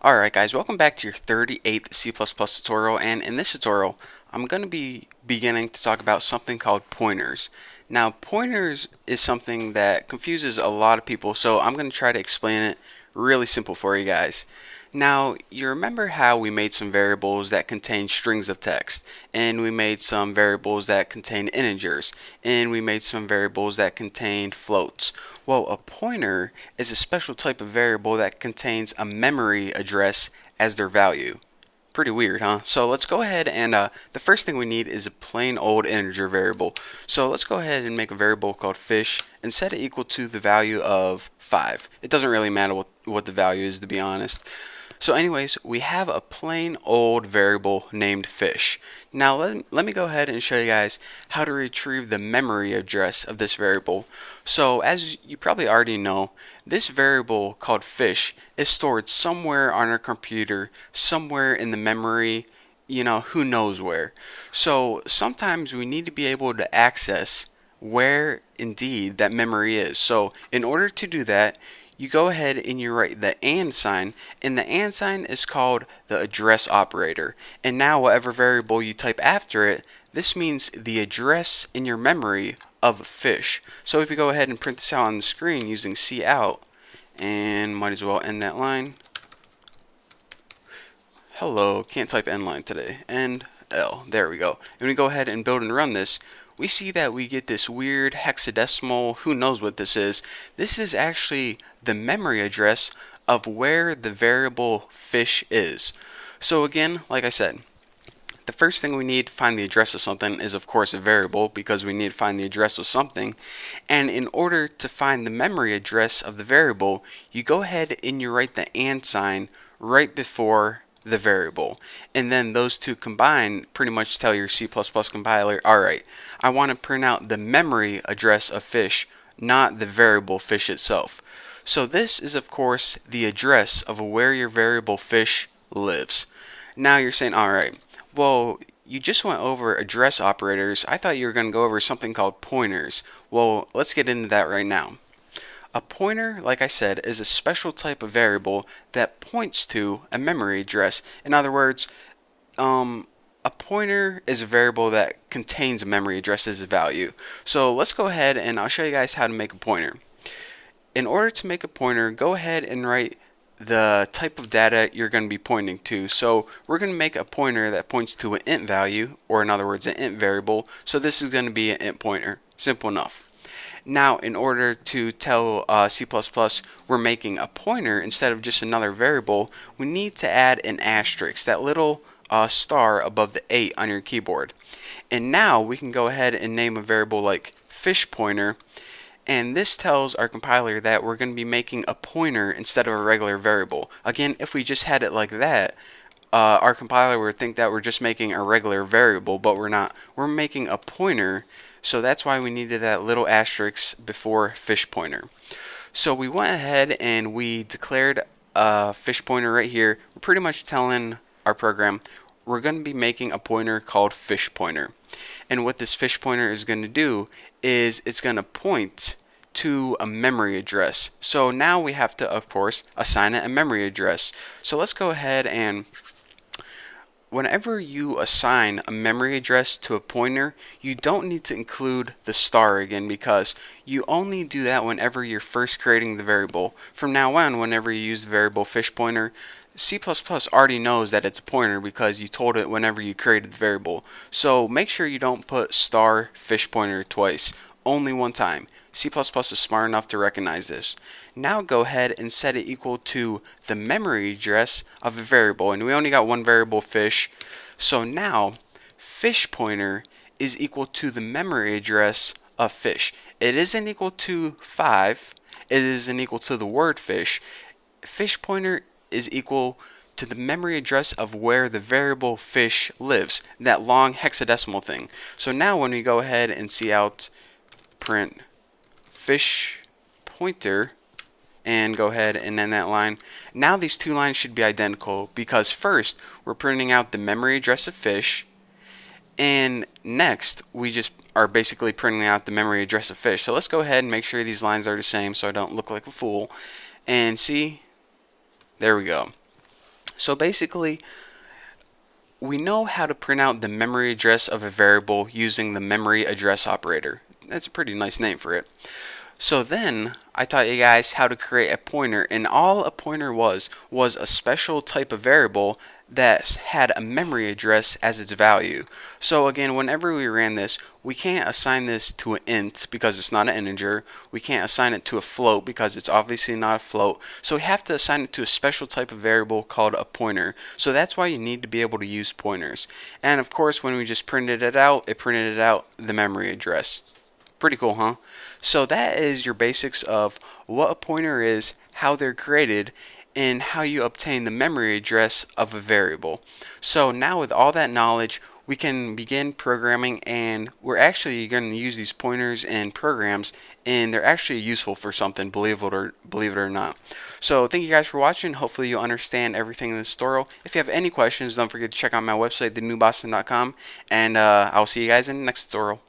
Alright guys, welcome back to your 38th C++ tutorial, and in this tutorial I'm going to be beginning to talk about something called pointers. Now pointers is something that confuses a lot of people, so I'm going to try to explain it really simple for you guys. Now, you remember how we made some variables that contain strings of text, and we made some variables that contain integers, and we made some variables that contained floats. Well, a pointer is a special type of variable that contains a memory address as their value. Pretty weird, huh? So let's go ahead and the first thing we need is a plain old integer variable. So let's go ahead and make a variable called fish and set it equal to the value of 5. It doesn't really matter what the value is, to be honest. So anyways, we have a plain old variable named fish. Now let me go ahead and show you guys how to retrieve the memory address of this variable. So as you probably already know, this variable called fish is stored somewhere on our computer, somewhere in the memory, who knows where. So sometimes we need to be able to access where indeed that memory is. So in order to do that, you go ahead and you write the and sign, and the and sign is called the address operator. And now whatever variable you type after it, this means the address in your memory of fish. So if you go ahead and print this out on the screen using cout, and might as well end that line. Hello, can't type end line today. End L. There we go. And we go ahead and build and run this. We see that we get this weird hexadecimal, who knows what this is. This is actually the memory address of where the variable fish is. So again, like I said, the first thing we need to find the address of something is of course a variable, because we need to find the address of something. And in order to find the memory address of the variable, you go ahead and you write the and sign right before the variable, and then those two combined pretty much tell your C++ compiler, alright, I want to print out the memory address of fish, not the variable fish itself. So this is of course the address of where your variable fish lives. Now you're saying, alright, well, you just went over address operators. I thought you were going to go over something called pointers. Well, let's get into that right now. A pointer, like I said, is a special type of variable that points to a memory address. In other words, a pointer is a variable that contains a memory address as a value. So let's go ahead and I'll show you guys how to make a pointer. In order to make a pointer, go ahead and write the type of data you're going to be pointing to. So we're going to make a pointer that points to an int value, or in other words, an int variable. So this is going to be an int pointer. Simple enough. Now, in order to tell C++ we're making a pointer instead of just another variable, we need to add an asterisk, that little star above the 8 on your keyboard. And now we can go ahead and name a variable like fish pointer, and this tells our compiler that we're going to be making a pointer instead of a regular variable. Again, if we just had it like that, our compiler would think that we're just making a regular variable, but we're not. We're making a pointer, so that's why we needed that little asterisk before fish pointer. So we went ahead and we declared a fish pointer right here. We're pretty much telling our program we're going to be making a pointer called fish pointer. And what this fish pointer is going to do is it's going to point to a memory address. So now we have to, of course, assign it a memory address. So let's go ahead and whenever you assign a memory address to a pointer, you don't need to include the star again, because you only do that whenever you're first creating the variable. From now on, whenever you use the variable fish pointer, C++ already knows that it's a pointer because you told it whenever you created the variable. So make sure you don't put star fish pointer twice, only one time. C++ is smart enough to recognize this. Now go ahead and set it equal to the memory address of a variable, and we only got one variable, fish. So now fish pointer is equal to the memory address of fish. It isn't equal to 5, it isn't equal to the word fish. Fish pointer is equal to the memory address of where the variable fish lives, that long hexadecimal thing. So now when we go ahead and cout print fish pointer and go ahead and end that line, now these two lines should be identical, because first we're printing out the memory address of fish, and next we just are basically printing out the memory address of fish. So let's go ahead and make sure these lines are the same so I don't look like a fool, and see, there we go. So basically, we know how to print out the memory address of a variable using the memory address operator. That's a pretty nice name for it. So then I taught you guys how to create a pointer, and all a pointer was a special type of variable that had a memory address as its value. So again, whenever we ran this, we can't assign this to an int because it's not an integer. We can't assign it to a float because it's obviously not a float. So we have to assign it to a special type of variable called a pointer. So that's why you need to be able to use pointers. And of course, when we just printed it out the memory address. Pretty cool, huh? So that is your basics of what a pointer is, how they're created, and how you obtain the memory address of a variable. So now with all that knowledge, we can begin programming, and we're actually going to use these pointers in programs, and they're actually useful for something, believe it or not. So thank you guys for watching. Hopefully you understand everything in this tutorial. If you have any questions, don't forget to check out my website, thenewboston.com, and I'll see you guys in the next tutorial.